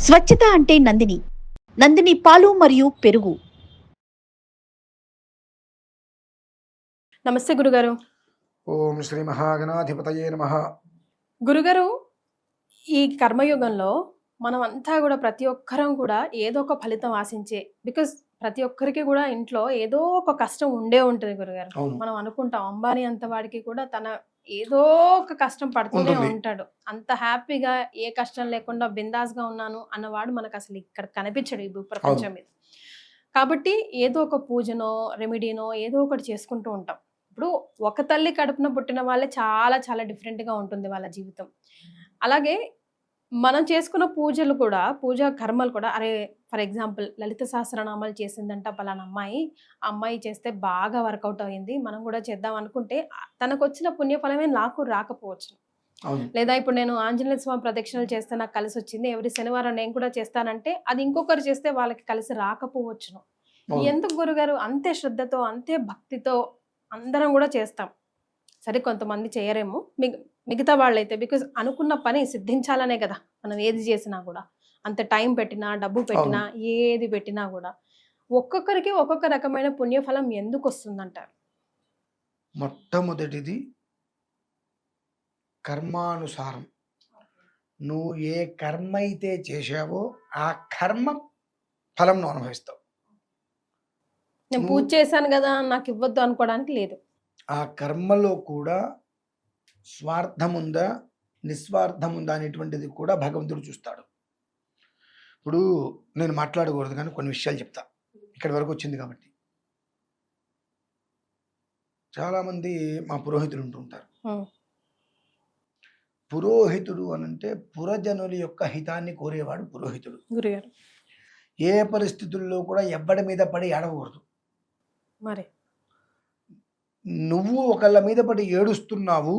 స్వచ్ఛత అంటే నందిని పాలు మరియు పెరుగు. నమస్తే గురుగారు. ఓం శ్రీ మహాగణాధిపతయే నమః. గురుగారు, ఈ కర్మయుగంలో మనం అంతా కూడా ప్రతి ఒక్కరం కూడా ఏదో ఒక ఫలితం ఆశించే, బికాస్ ప్రతి ఒక్కరికి కూడా ఇంట్లో ఏదో ఒక కష్టం ఉండే ఉంటుంది గురుగారు. అవును. మనం అనుకుంటాం అంబానీ అంత వాడికి కూడా తన ఏదో ఒక కష్టం పడుతూనే ఉంటుంది. ఉంటాడు. అంత హ్యాపీగా ఏ కష్టం లేకుండా బిందాస్గా ఉన్నాను అన్నవాడు మనకు అసలు ఇక్కడ కనిపించడు ఈ భూప్రపంచం మీద. కాబట్టి ఏదో ఒక పూజనో రెమెడీనో ఏదో ఒకటి చేసుకుంటూ ఉంటాం. ఇప్పుడు ఒక తల్లి కడుపున పుట్టిన వాళ్ళే చాలా చాలా డిఫరెంట్గా ఉంటుంది వాళ్ళ జీవితం. అలాగే మనం చేసుకున్న పూజలు కూడా, పూజా కర్మలు కూడా, అరే ఫర్ ఎగ్జాంపుల్ లలిత సహస్రనామాలు చేసిందంట పలానా అమ్మాయి, ఆ అమ్మాయి చేస్తే బాగా వర్కౌట్ అయింది, మనం కూడా చేద్దాం అనుకుంటే తనకు వచ్చిన పుణ్యఫలమే నాకు రాకపోవచ్చు. అవును. లేదా ఇప్పుడు నేను ఆంజనేయ స్వామి ప్రదక్షిణలు చేస్తే నాకు కలిసి వచ్చింది, ఎవరి శనివారం నేను కూడా చేస్తానంటే అది ఇంకొకరు చేస్తే వాళ్ళకి కలిసి రాకపోవచ్చును. అవును. ఎందుకు గురుగారు అంతే శ్రద్ధతో అంతే భక్తితో అందరం కూడా చేస్తాం? సరే కొంతమంది చేయరేమో, మిగతా వాళ్ళైతే బికాజ్ అనుకున్న పని సిద్ధించాలనే కదా మనం ఏది చేసినా కూడా, అంత టైం పెట్టినా డబ్బు పెట్టినా ఏది పెట్టినా కూడా ఒక్కొక్కరికి ఒక్కొక్క రకమైన పుణ్యఫలం ఎందుకు వస్తుందంటారు? మొట్టమొదటిది కర్మానుసారం. నువ్వు ఏ కర్మ అయితే చేశావో ఆ కర్మ ఫలం నువ్వు అనుభవిస్తావు. నేను పూజ చేశాను కదా నాకు ఇవ్వద్దు అనుకోవడానికి లేదు. ఆ కర్మలో కూడా స్వార్థం ఉందా నిస్వార్థం ఉందా అనేటువంటిది కూడా భగవంతుడు చూస్తాడు. ఇప్పుడు నేను మాట్లాడకూడదు కానీ కొన్ని విషయాలు చెప్తా, ఇక్కడి వరకు వచ్చింది కాబట్టి. చాలామంది మా పురోహితులు ఉంటుంటారు. పురోహితుడు అనంటే పురజనుల యొక్క హితాన్ని కోరేవాడు పురోహితుడు. గురుగారు ఏ పరిస్థితుల్లో కూడా ఎవ్వడి మీద పడి ఏడవకూడదు. మరి నువ్వు ఒకళ్ళ మీద పడి ఏడుస్తున్నావు,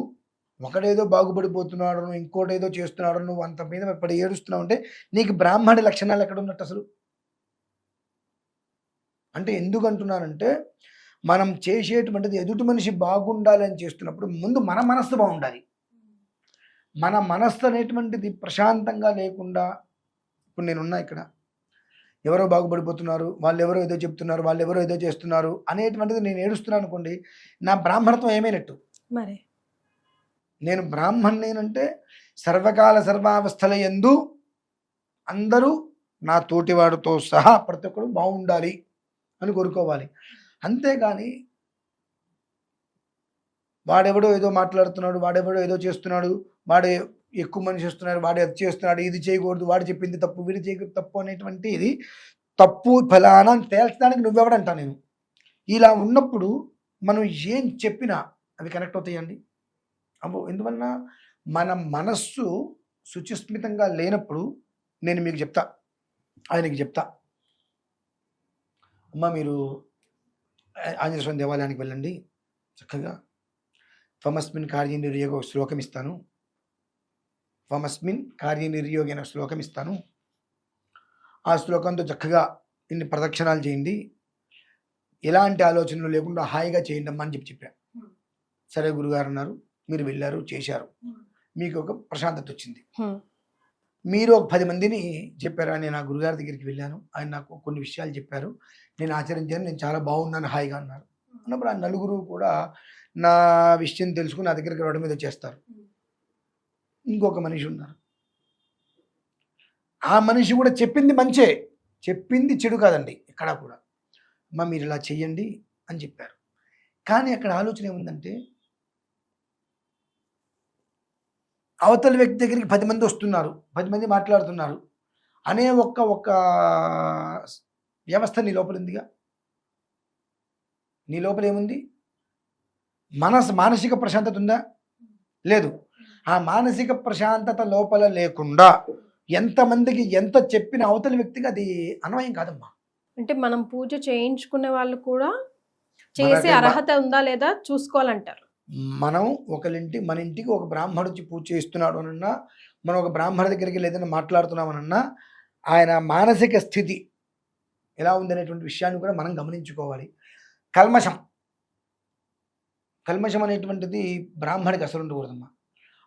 ఒకడేదో బాగుపడిపోతున్నాడు, ఇంకోటి ఏదో చేస్తున్నాడు, నువ్వు అంత మీద పడి ఏడుస్తున్నావు అంటే నీకు బ్రాహ్మణ లక్షణాలు ఎక్కడ ఉన్నట్టు అసలు? అంటే ఎందుకు అంటున్నానంటే మనం చేసేటువంటిది ఎదుటి మనిషి బాగుండాలి అని చేస్తున్నప్పుడు ముందు మన మనస్సు బాగుండాలి. మన మనస్సు అనేటువంటిది ప్రశాంతంగా లేకుండా, ఇప్పుడు నేనున్నా ఇక్కడ, ఎవరో బాగుపడిపోతున్నారు, వాళ్ళు ఎవరో ఏదో చెప్తున్నారు, వాళ్ళు ఎవరో ఏదో చేస్తున్నారు అనేటువంటిది నేను ఏడుస్తున్నాను అనుకోండి, నా బ్రాహ్మణత్వం ఏమైనట్టు? మరి నేను బ్రాహ్మణేనంటే సర్వకాల సర్వావస్థల యందు అందరూ నా తోటివాడితో సహా ప్రతి ఒక్కరు బాగుండాలి అని కోరుకోవాలి. అంతేగాని వాడెవడో ఏదో మాట్లాడుతున్నాడు, వాడెవడో ఏదో చేస్తున్నాడు, వాడే ఎక్కువ మనిషి వస్తున్నారు, వాడు అది చేస్తున్నాడు, ఇది చేయకూడదు, వాడు చెప్పింది తప్పు, వీడు చేయకూడదు తప్పు అనేటువంటి ఇది తప్పు ఫలానా తేల్చడానికి నువ్వెవడంటా నేను. ఇలా ఉన్నప్పుడు మనం ఏం చెప్పినా అవి కనెక్ట్ అవుతాయండి. అబ్బో, ఎందువలన మన మనస్సు శుచిస్మితంగా లేనప్పుడు నేను మీకు చెప్తా, ఆయనకి చెప్తా, అమ్మ మీరు ఆంజనేయ స్వామి దేవాలయానికి వెళ్ళండి, చక్కగా త్వమస్మిన్ కార్యనిర్యోగ శ్లోకం ఇస్తాను, త్వమస్మిన్ కార్యనిర్యోగైన శ్లోకం ఇస్తాను, ఆ శ్లోకంతో చక్కగా ఇన్ని ప్రదక్షిణాలు చేయండి, ఎలాంటి ఆలోచనలు లేకుండా హాయిగా చేయండి అమ్మా అని చెప్పాను. సరే గురుగారు అన్నారు, మీరు వెళ్ళారు, చేశారు, మీకు ఒక ప్రశాంతత వచ్చింది. మీరు ఒక 10 మందిని చెప్పారు, నేను ఆ గురుగారి దగ్గరికి వెళ్ళాను, ఆయన నాకు కొన్ని విషయాలు చెప్పారు, నేను ఆచరించాను, నేను చాలా బాగున్నాను, హాయిగా అన్నారు అన్నప్పుడు ఆ నలుగురు కూడా నా విషయం తెలుసుకుని నా దగ్గరికి రావడం మీద చేస్తారు. ఇంకొక మనిషి ఉన్నారు, ఆ మనిషి కూడా చెప్పింది మంచే, చెప్పింది చెడు కాదండి, ఎక్కడా కూడా అమ్మ మీరు ఇలా చెయ్యండి అని చెప్పారు. కానీ అక్కడ ఆలోచన ఏముందంటే అవతల వ్యక్తి దగ్గరికి 10 మంది వస్తున్నారు, 10 మంది మాట్లాడుతున్నారు అనే ఒక్క వ్యవస్థ నీ లోపల ఉందిగా. నీ లోపల ఏముంది? మానసిక ప్రశాంతత ఉందా? లేదు. ఆ మానసిక ప్రశాంతత లోపల లేకుండా ఎంతమందికి ఎంత చెప్పిన అవతల వ్యక్తికి అది అన్వయం కాదమ్మా. అంటే మనం పూజ చేయించుకునే వాళ్ళు కూడా చేసే అర్హత ఉందా లేదా చూసుకోవాలంటారు. మనం మన ఇంటికి ఒక బ్రాహ్మడు వచ్చి పూజ చేస్తున్నాడు అనన్నా, మనం ఒక బ్రాహ్మణ దగ్గరికి లేదని మాట్లాడుతున్నామనన్నా, ఆయన మానసిక స్థితి ఎలా ఉందనేటువంటి విషయాన్ని కూడా మనం గమనించుకోవాలి. కల్మషం అనేటువంటిది బ్రాహ్మడికి అసలు ఉండకూడదమ్మా.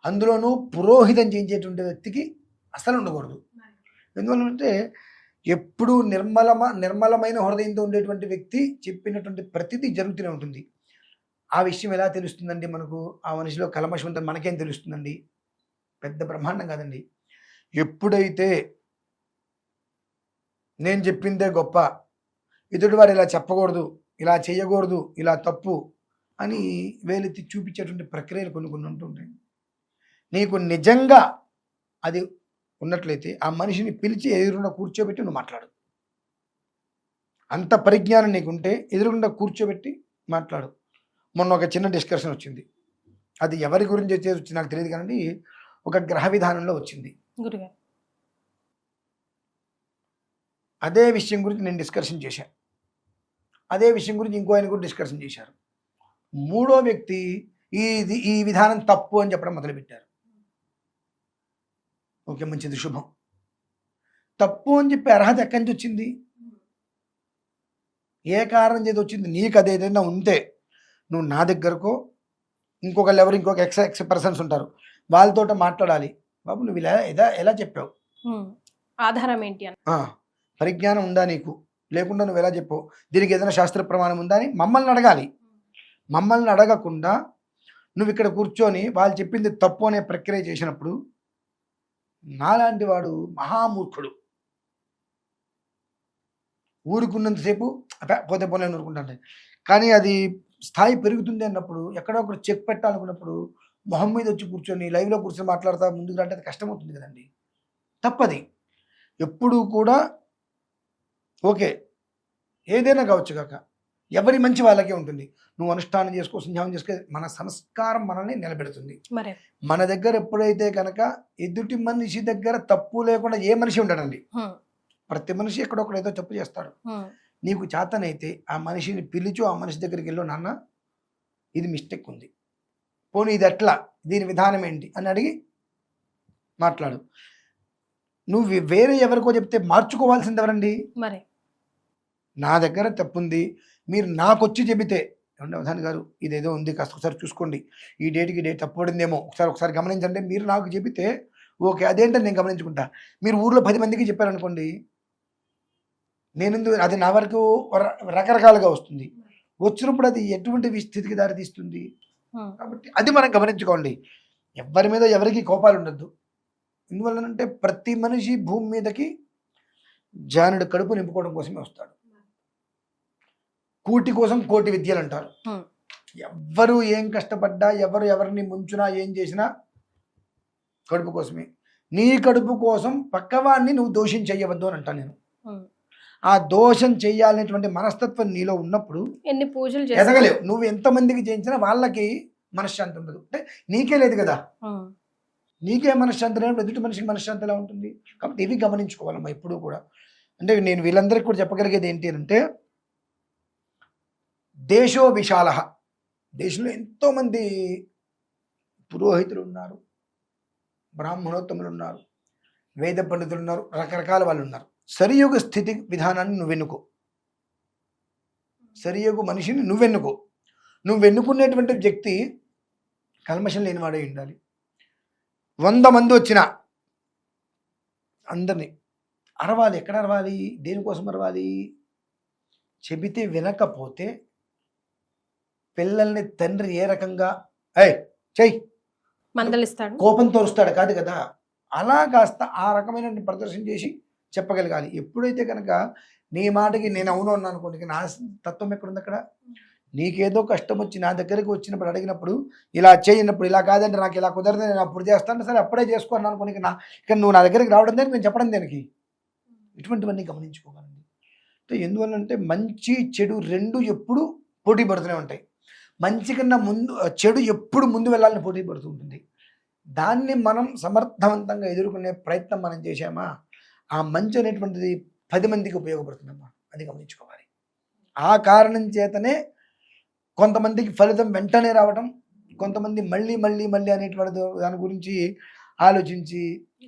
అందులోనూ పురోహితం చేయించేటువంటి వ్యక్తికి అసలు ఉండకూడదు. ఎందువల్లంటే ఎప్పుడు నిర్మలమైన హృదయంతో ఉండేటువంటి వ్యక్తి చెప్పినటువంటి ప్రతిదీ జరుగుతూనే ఉంటుంది. ఆ విషయం ఎలా తెలుస్తుందండి మనకు? ఆ మనిషిలో కల్మషం ఉందని మనకేం తెలుస్తుందండి? పెద్ద బ్రహ్మాండం కాదండి. ఎప్పుడైతే నేను చెప్పిందే గొప్ప, ఎదుటివాడు ఇలా చెప్పకూడదు, ఇలా చేయకూడదు, ఇలా తప్పు అని వేలెత్తి చూపించేటువంటి ప్రక్రియలు కొన్ని ఉంటుంటాయి. నీకు నిజంగా అది ఉన్నట్లయితే ఆ మనిషిని పిలిచి ఎదురుకుండా కూర్చోబెట్టి నువ్వు మాట్లాడు. అంత పరిజ్ఞానం నీకుంటే ఎదురుగుండా కూర్చోబెట్టి మాట్లాడు. మొన్న ఒక చిన్న డిస్కషన్ వచ్చింది. అది ఎవరి గురించి వచ్చి నాకు తెలియదు కానీ ఒక గ్రహ విధానంలో వచ్చింది. గురుగారు అదే విషయం గురించి నేను డిస్కషన్ చేశాను. అదే విషయం గురించి ఇంకో ఆయన కూడా డిస్కషన్ చేశారు. మూడో వ్యక్తి ఈ విధానం తప్పు అని చెప్పడం మొదలుపెట్టారు. ఓకే, మంచిది, శుభం. తప్పు అని చెప్పి అర్హత ఎక్కడి నుంచి వచ్చింది? ఏ కారణం చేతి వచ్చింది? నీకు అదేదైనా ఉంటే నువ్వు నా దగ్గరకో ఇంకొక ఎక్స్ పర్సన్స్ ఉంటారు, వాళ్ళతో మాట్లాడాలి. బాబు నువ్వు ఎలా చెప్పావు, ఆధారం ఏంటి అని, పరిజ్ఞానం ఉందా నీకు? లేకుండా నువ్వు ఎలా చెప్పావు? దీనికి ఏదైనా శాస్త్ర ప్రమాణం ఉందా అని మమ్మల్ని అడగాలి. మమ్మల్ని అడగకుండా నువ్వు ఇక్కడ కూర్చొని వాళ్ళు చెప్పింది తప్పు అనే ప్రక్రియ చేసినప్పుడు నాలాంటి వాడు మహామూర్ఖుడు. ఊరుకున్నంతసేపు పోతే పోలే ఊరుకుంటాను, కానీ అది స్థాయి పెరుగుతుంది అన్నప్పుడు ఎక్కడో ఒకటి చెక్ పెట్టాలనుకున్నప్పుడు మొహం మీద వచ్చి కూర్చొని లైవ్లో కూర్చొని మాట్లాడతా ముందుకు అంటే అది కష్టమవుతుంది కదండి. తప్పది. ఎప్పుడూ కూడా ఓకే ఏదైనా కావచ్చు కాక ఎవరి మంచి వాళ్ళకే ఉంటుంది. నువ్వు అనుష్ఠానం చేసుకో, సంధ్యానం చేసుకో, మన సంస్కారం మనల్ని నిలబెడుతుంది. మన దగ్గర ఎప్పుడైతే కనుక ఎదుటి మనిషి దగ్గర తప్పు లేకుండా ఏ మనిషి ఉండడండి. ప్రతి మనిషి ఎక్కడొక్కడ ఏదో తప్పు చేస్తాడు. నీకు చేతనైతే ఆ మనిషిని పిలిచు, ఆ మనిషి దగ్గరికి వెళ్ళు, నాన్న ఇది మిస్టేక్ ఉంది, పోనీ ఇది ఎట్లా, దీని విధానం ఏంటి అని అడిగి మాట్లాడు. నువ్వు వేరే ఎవరికో చెప్తే మార్చుకోవాల్సింది ఎవరండి? మరి నా దగ్గర తప్పుంది, మీరు నాకు వచ్చి చెబితే ఏమంటే అవధాని గారు ఇదేదో ఉంది, కాస్త ఒకసారి చూసుకోండి, ఈ డేట్కి డేట్ తప్పు పడిందేమో ఒకసారి గమనించండి. మీరు నాకు చెబితే ఓకే, అదేంటని నేను గమనించుకుంటా. మీరు ఊర్లో 10 మందికి చెప్పారనుకోండి, అది నా వరకు రకరకాలుగా వస్తుంది. వచ్చినప్పుడు అది ఎటువంటి స్థితికి దారితీస్తుంది. కాబట్టి అది మనం గమనించుకోండి. ఎవరి మీద ఎవరికి కోపాలు ఉండద్దు. ఎందువల్లనంటే ప్రతి మనిషి భూమి మీదకి జానుడు కడుపు నింపుకోవడం కోసమే వస్తాడు. కూటి కోసం కోటి విద్యలు అంటారు. ఎవ్వరు ఏం కష్టపడ్డా, ఎవరిని ముంచునా, ఏం చేసినా కడుపు కోసమే. నీ కడుపు కోసం పక్కవాడిని నువ్వు దోషం చెయ్యవద్దు అని అంటాను నేను. ఆ దోషం చెయ్యాలనేటువంటి మనస్తత్వం నీలో ఉన్నప్పుడు ఎన్ని పూజలు ఎదగలేవు. నువ్వు ఎంతమందికి చేయించినా వాళ్ళకి మనశ్శాంతి ఉండదు. అంటే నీకే లేదు కదా, నీకే మనశ్శాంతి లేనప్పుడు ఎదుటి మనిషికి మనశ్శాంతి ఎలా ఉంటుంది? కాబట్టి ఇవి గమనించుకోవాలమ్మా ఎప్పుడూ కూడా. అంటే నేను వీళ్ళందరికీ కూడా చెప్పగలిగేది ఏంటి అంటే, దేశో విశాల, దేశంలో ఎంతోమంది పురోహితులు ఉన్నారు, బ్రాహ్మణోత్తములు ఉన్నారు, వేద పండితులు ఉన్నారు, రకరకాల వాళ్ళు ఉన్నారు. సరియోగ స్థితి విధానాన్ని నువ్వెన్నుకో, సరియోగ మనిషిని నువ్వెన్నుకో. నువ్వు ఎన్నుకునేటువంటి వ్యక్తి కల్మషం లేనివాడే ఉండాలి. 100 మంది వచ్చినా అందరినీ అరవాలి. ఎక్కడ అరవాలి? దేనికోసం అరవాలి? చెబితే వినకపోతే పిల్లల్ని తండ్రి ఏ రకంగా చెయ్యి మందలిస్తాడు, కోపంతో వస్తాడు కాదు కదా. అలా కాస్త ఆ రకమైన ప్రదర్శన చేసి చెప్పగలగాలి. ఎప్పుడైతే కనుక నీ మాటకి నేను అవును అన్నాను అనుకోండి, నా తత్వం ఎక్కడుంది అక్కడ? నీకేదో కష్టం వచ్చి నా దగ్గరికి వచ్చినప్పుడు అడిగినప్పుడు ఇలా చేయనప్పుడు, ఇలా కాదంటే నాకు ఇలా కుదరదు, నేను అప్పుడు చేస్తాను, సరే అప్పుడే చేసుకోను అనుకోని ఇక్కడ నువ్వు నా దగ్గరికి రావడం దేనికి, నేను చెప్పడం దేనికి? ఇటువంటివన్నీ గమనించుకోగలండి. అంటే ఎందువల్లంటే మంచి చెడు రెండు ఎప్పుడు పోటీ పడుతూనే ఉంటాయి. మంచి కన్నా ముందు చెడు ఎప్పుడు ముందు వెళ్ళాలని పోటీ పడుతూ ఉంటుంది. దాన్ని మనం సమర్థవంతంగా ఎదుర్కొనే ప్రయత్నం మనం చేశామా, ఆ మంచి అనేటువంటిది 10 మందికి ఉపయోగపడుతుందమ్మా. అది గమనించుకోవాలి. ఆ కారణం చేతనే కొంతమందికి ఫలితం వెంటనే రావడం, కొంతమంది మళ్ళీ అనేటువంటి దాని గురించి ఆలోచించి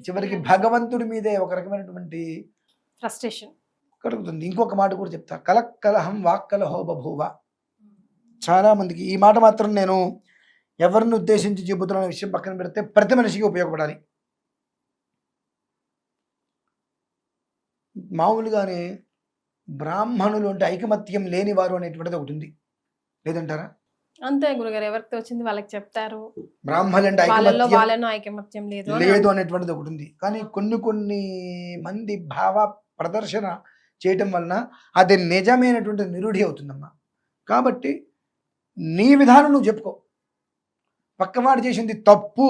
చివరికి భగవంతుడి మీదే ఒక రకమైనటువంటి ఫ్రస్ట్రేషన్ కలుగుతుంది. ఇంకొక మాట కూడా చెప్తా, కలహం వాక్కలహో బభూవ. చాలా మందికి ఈ మాట మాత్రం నేను ఎవరిని ఉద్దేశించి చెబుతున్న విషయం పక్కన పెడితే ప్రతి మనిషికి ఉపయోగపడాలి. మామూలుగానే బ్రాహ్మణులు అంటే ఐకమత్యం లేని వారు అనేటువంటిది ఒకటి ఉంది, లేదంటారా? అంతే గురుగారు, ఎవరికి వచ్చింది వాళ్ళకి చెప్తారు, బ్రాహ్మణులు అంటే వాళ్ళలో ఐకమత్యం వాళ్ళను ఐకమత్యం లేదు అని లేదు అనేటువంటిది ఒకటి ఉంది. కానీ కొన్ని మంది భావ ప్రదర్శన చేయటం వలన అది నిజమైనటువంటి నిరూఢి అవుతుందమ్మా. కాబట్టి నీ విధానం నువ్వు చెప్పుకో, పక్కవాడు చేసింది తప్పు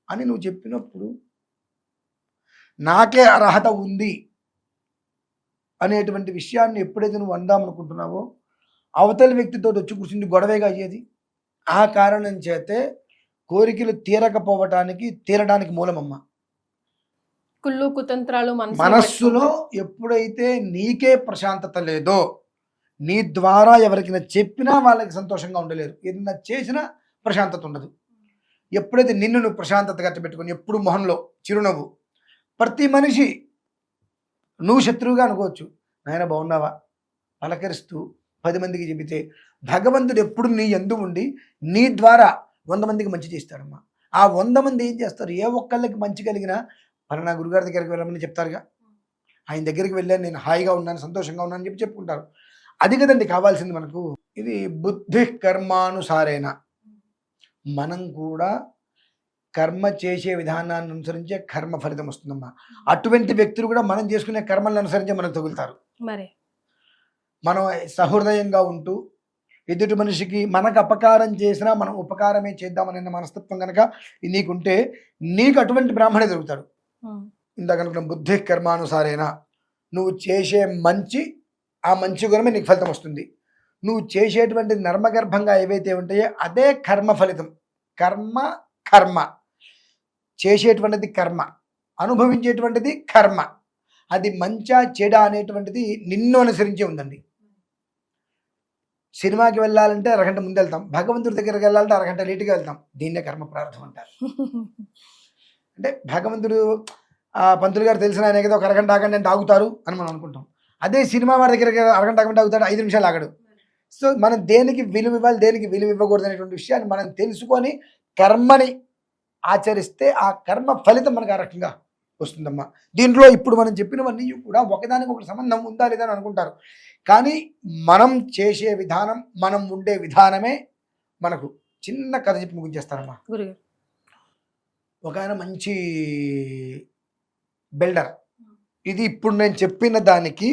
అని నువ్వు చెప్పినప్పుడు నాకే అర్హత ఉంది అనేటువంటి విషయాన్ని ఎప్పుడైతే నువ్వు అందామనుకుంటున్నావో అవతలి వ్యక్తితో వచ్చి కూర్చుంది గొడవేగా అయ్యేది. ఆ కారణం చేతే కోరికలు తీరడానికి మూలమమ్మ. కుళ్ళు కుతంత్రాలు మనస్సులో ఎప్పుడైతే నీకే ప్రశాంతత లేదో, నీ ద్వారా ఎవరికైనా చెప్పినా వాళ్ళకి సంతోషంగా ఉండలేరు, ఏదైనా చేసినా ప్రశాంతత ఉండదు. ఎప్పుడైతే నిన్ను నువ్వు ప్రశాంతత కట్టబెట్టుకొని ఎప్పుడు మొహంలో చిరునవ్వు, ప్రతి మనిషి నువ్వు శత్రువుగా అనుకోవచ్చు, నాయన బాగున్నావా పలకరిస్తూ 10 మందికి చెబితే భగవంతుడు ఎప్పుడు నీ యందు ఉండి నీ ద్వారా 100 మందికి మంచి చేస్తాడమ్మా. ఆ 100 మంది ఏం చేస్తారు, ఏ ఒక్కళ్ళకి మంచి కలిగినా పలానా గురుగారి దగ్గరికి వెళ్ళమని చెప్తారుగా, ఆయన దగ్గరికి వెళ్ళాను నేను హాయిగా ఉన్నాను సంతోషంగా ఉన్నాను అని చెప్పి చెప్పుకుంటారు. అది కదండి కావాల్సింది మనకు. ఇది బుద్ధి కర్మానుసారేణ, మనం కూడా కర్మ చేసే విధానాన్ని అనుసరించే కర్మ ఫలితం వస్తుందమ్మా. అటువంటి వ్యక్తులు కూడా మనం చేసుకునే కర్మలను అనుసరించే మనకు తగులుతారు. మరి మనం సహృదయంగా ఉంటూ ఎదుటి మనిషికి మనకు అపకారం చేసినా మనం ఉపకారమే చేద్దామనే మనస్తత్వం కనుక నీకుంటే నీకు అటువంటి బ్రాహ్మణే దొరుకుతాడు. ఇందాక అనుకున్న బుద్ధి కర్మానుసారేనా, నువ్వు చేసే మంచి ఆ మంచి గుణమే నీకు ఫలితం వస్తుంది. నువ్వు చేసేటువంటి నర్మగర్భంగా ఏవైతే ఉంటాయో అదే కర్మ ఫలితం. కర్మ చేసేటువంటిది కర్మ, అనుభవించేటువంటిది కర్మ. అది మంచా చెడా అనేటువంటిది నిన్ను అనుసరించే ఉందండి. సినిమాకి వెళ్ళాలంటే అరగంట ముందు వెళ్తాం, భగవంతుడి దగ్గరికి వెళ్ళాలంటే అరగంట లేటుగా వెళ్తాం. దీన్నే కర్మ ప్రార్థం అంటారు. అంటే భగవంతుడు పంతులు గారు తెలిసిన ఆయన కదా, ఒక అరగంట ఆగండి నేను తాగుతారు అని మనం అనుకుంటాం. అదే సినిమా వాడి దగ్గరికి అరగంట ఆగండి తాగుతాడు, 5 నిమిషాలు ఆగడు. సో మనం దేనికి విలువ ఇవ్వాలి, దేనికి విలువ ఇవ్వకూడదు అనేటువంటి విషయాన్ని మనం తెలుసుకొని కర్మని ఆచరిస్తే ఆ కర్మ ఫలితం మనకు ఆ రకంగా వస్తుందమ్మా. దీంట్లో ఇప్పుడు మనం చెప్పినవన్నీ కూడా ఒకదానికి ఒకటి సంబంధం ఉందా లేదా అని అనుకుంటారు, కానీ మనం చేసే విధానం, మనం ఉండే విధానమే మనకు. చిన్న కథ చెప్పి ముగించేస్తారమ్మా. ఒక ఆయన మంచి బిల్డర్. ఇది ఇప్పుడు నేను చెప్పిన దానికి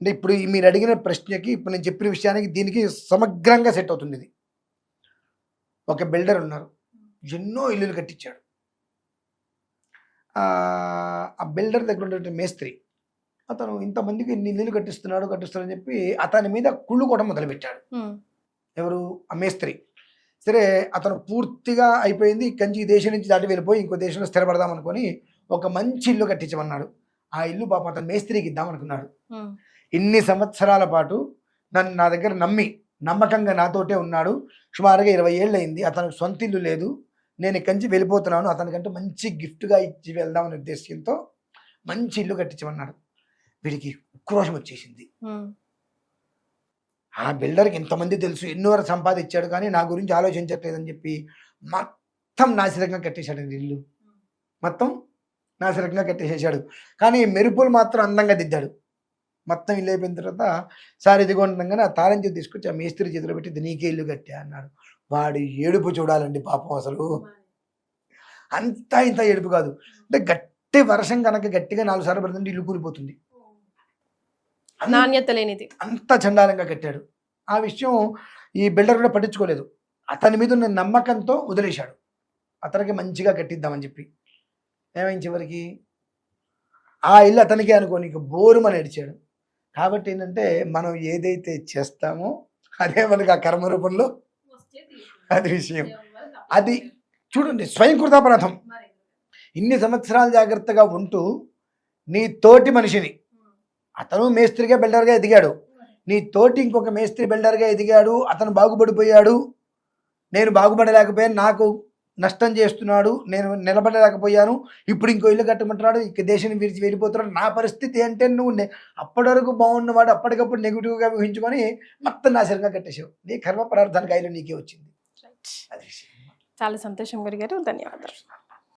అంటే ఇప్పుడు మీరు అడిగిన ప్రశ్నకి ఇప్పుడు నేను చెప్పిన విషయానికి దీనికి సమగ్రంగా సెట్ అవుతుంది. ఇది ఒక బిల్డర్ ఉన్నారు, ఎన్నో ఇల్లులు కట్టించాడు. ఆ బిల్డర్ దగ్గర ఉన్నటువంటి మేస్త్రి అతను ఇంతమందికి ఇన్ని ఇల్లులు కట్టిస్తున్నాడని చెప్పి అతని మీద కుళ్ళు కూడా మొదలుపెట్టాడు. ఎవరు? ఆ మేస్త్రి. సరే అతను పూర్తిగా అయిపోయింది, కంచి ఈ దేశం నుంచి దాటి వెళ్ళిపోయి ఇంకో దేశంలో స్థిరపడదాం అనుకొని ఒక మంచి ఇల్లు కట్టించమన్నాడు. ఆ ఇల్లు పాప అతను మేస్త్రికి ఇద్దాం అనుకున్నాడు. ఇన్ని సంవత్సరాల పాటు నా దగ్గర నమ్మకంగా నాతోటే ఉన్నాడు. సుమారుగా 20 ఏళ్ళు అయింది. అతనికి సొంత ఇల్లు లేదు, నేను కంచి వెళ్ళిపోతున్నాను, అతనికంటే మంచి గిఫ్ట్గా ఇచ్చి వెళ్దామనే ఉద్దేశంతో మంచి ఇల్లు కట్టించమన్నాడు. వీడికి ఉక్రోషం వచ్చేసింది. ఆ బిల్డర్కి ఇంతమంది తెలుసు, ఎన్నో సంపాదించాడు, కానీ నా గురించి ఆలోచించట్లేదని చెప్పి మొత్తం నాసిరకంగా కట్టేశాడు. ఇల్లు మొత్తం నాసిరకంగా కట్టేసేసాడు, కానీ మెరుపులు మాత్రం అందంగా దిద్దాడు. మొత్తం ఇల్లు అయిపోయిన తర్వాత సార్ ఇదిగో ఉండగానే ఆ తాళం చేతి తీసుకొచ్చి ఆ మేస్త్రి చేతిలో పెట్టి నీకే ఇల్లు కట్టా అన్నాడు. వాడి ఏడుపు చూడాలండి పాపం. అసలు అంతా ఇంత ఏడుపు కాదు, అంటే గట్టి వర్షం కనుక గట్టిగా 4 సార్లు పడుతుంటే ఇల్లు కూలిపోతుంది. నాణ్యత లేనిది, అంత చండాలంగా కట్టాడు. ఆ విషయం ఈ బిల్డర్ కూడా పట్టించుకోలేదు. అతని మీద ఉన్న నమ్మకంతో వదిలేశాడు, అతనికి మంచిగా కట్టిద్దామని చెప్పి. ఏమైంది చివరికి ఆ ఇల్లు అతనికే అనుకోని బోరుమని ఏడిచాడు. కాబట్టి ఏంటంటే మనం ఏదైతే చేస్తామో అదే మనకి ఆ కర్మ రూపంలో అది విషయం. అది చూడండి, స్వయంకృతాపరాధం. ఇన్ని సంవత్సరాలు జాగ్రత్తగా ఉంటూ నీ తోటి మనిషిని, అతను మేస్త్రిగా బిల్డర్గా ఎదిగాడు, నీ తోటి ఇంకొక మేస్త్రి బిల్డర్గా ఎదిగాడు, అతను బాగుపడిపోయాడు, నేను బాగుపడలేకపోయాను, నాకు నష్టం చేస్తున్నాడు, నేను నిలబడలేకపోయాను, ఇప్పుడు ఇంకో ఇల్లు కట్టమంటున్నాడు, ఇక దేశాన్ని విడిచి వెళ్ళిపోతున్నాడు, నా పరిస్థితి అంటే నువ్వు అప్పటి వరకు బాగున్నవాడు అప్పటికప్పుడు నెగిటివ్గా ఊహించుకొని మొత్తం నాశనంగా కట్టేసావు. నీ కర్మ పదార్థానికి ఐలు నీకే వచ్చింది. చాలా సంతోషం గురుగారు, ధన్యవాదాలు.